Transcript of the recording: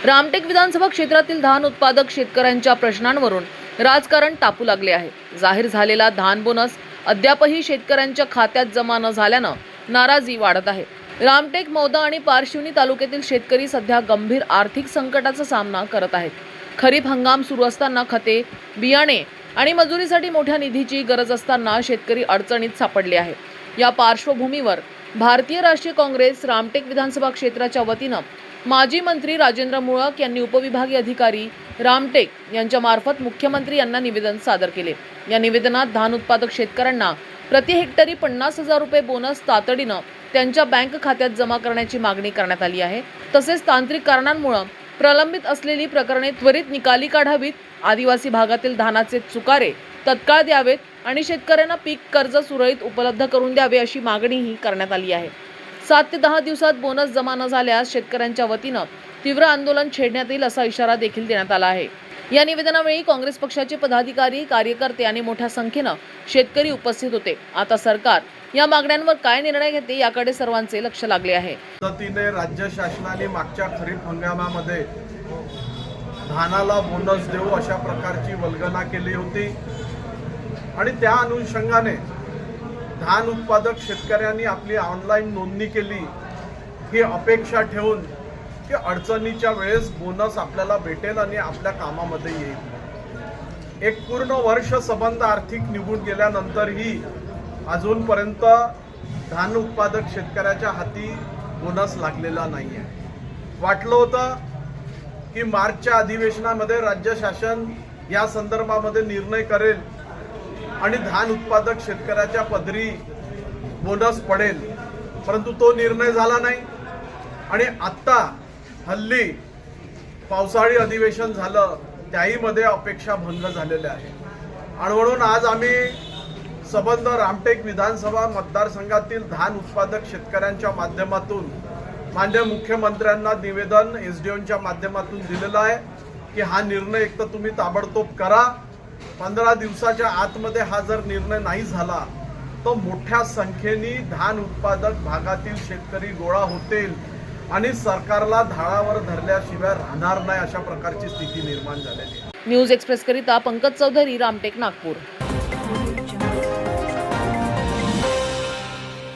रामटेक विधानसभा क्षेत्रातील धान उत्पादक शेतकऱ्यांच्या प्रश्नांवरून राजकारण तापू लागले आहे। जाहीर झालेला धान बोनस अद्यापही शेतकऱ्यांच्या खात्यात जमा न झाल्यानं नाराजी वाढत आहे। रामटेक, मौदा आणि पारशिवनी तालुक्यातील शेतकरी सध्या गंभीर आर्थिक संकटाचा सामना करत आहेत। खरीप हंगाम सुरू असताना खते, बियाणे आणि मजुरीसाठी मोठ्या निधीची गरज असताना शेतकरी अडचणीत सापडले आहे। या पार्श्वभूमीवर भारतीय राष्ट्रीय काँग्रेस रामटेक विधानसभा क्षेत्राच्या वतीनं माजी मंत्री राजेंद्र मुळक यांनी उपविभागीय अधिकारी रामटेक यांच्या मार्फत मुख्यमंत्री यांना निवेदन सादर केले। या निवेदनात धान उत्पादक शेतकऱ्यांना प्रति हेक्टरी 50,000 रुपये बोनस तातडीनं त्यांच्या बँक खात्यात जमा करण्याची मागणी करण्यात आली आहे। तसेच तांत्रिक कारणांमुळे प्रलंबित असलेली प्रकरणे त्वरित निकाली काढावीत, आदिवासी भागातील धानाचे चुकारे तत्काळ द्यावेत आणि शेतकऱ्यांना पीक कर्ज सुरळीत उपलब्ध करून द्यावे अशी मागणीही करण्यात आली आहे। 7 ते 10 दिवसात बोनस जमा न झाल्यास शेतकऱ्यांच्या वतीनं तीव्र आंदोलन छेडण्यात येईल असा इशारा देखील देण्यात आला आहे। या निवेदनावेळी काँग्रेस पक्षाचे पदाधिकारी, कार्यकर्ते आणि मोठ्या संख्येनं शेतकरी उपस्थित होते। आता सरकार या मागण्यांवर काय निर्णय घेते याकडे सर्वांचे लक्ष लागले आहे। पद्धतीने राज्य शासनाने मागच्या खरीप हंगामामध्ये धानाला बोनस देऊ अशा प्रकारची वल्गना केली होती आणि त्या अनुषंगाने धान उत्पादक शेतकऱ्यांनी आपली ऑनलाईन नोंदणी केली, ही अपेक्षा ठेवून की अडचणीच्या वेळेस बोनस आपल्याला भेटेल आणि आपल्या कामामध्ये येईल। एक पूर्ण वर्ष संबंध आर्थिक निघून गेल्यानंतरही अजूनपर्यंत धान उत्पादक शेतकऱ्याच्या हाती बोनस लागलेला नाही आहे। वाटलं होतं की मार्चच्या अधिवेशनामध्ये राज्य शासन या संदर्भामध्ये निर्णय करेल आणि धान उत्पादक शेतकऱ्याच्या पदरी बोनस पडेल, परंतु तो निर्णय झाला नाही। आणि आत्ता हल्ली पावसाळी अधिवेशन झालं, त्याही मध्ये अपेक्षा भंग झालेल्या आहे आणि म्हणून आज आम्ही संबंध रामटेक विधानसभा मतदारसंघातील धान उत्पादक शेतकऱ्यांच्या माध्यमातून माननीय मुख्यमंत्र्यांना निवेदन एसडीओच्या माध्यमातून दिलेलं आहे की हा निर्णय एक तर तुम्ही ताबडतोब करा। 15 दिवसाच्या आतमध्ये हा जर निर्णय नाही झाला तर मोठ्या संख्येने धान उत्पादक भागातील शेतकरी गोळा होतील आणि सरकारला धाळावर धरल्याशिवाय राहणार नाही अशा प्रकारची स्थिती निर्माण झालेली आहे। न्यूज एक्सप्रेस करिता पंकज चौधरी, रामटेक, नागपूर।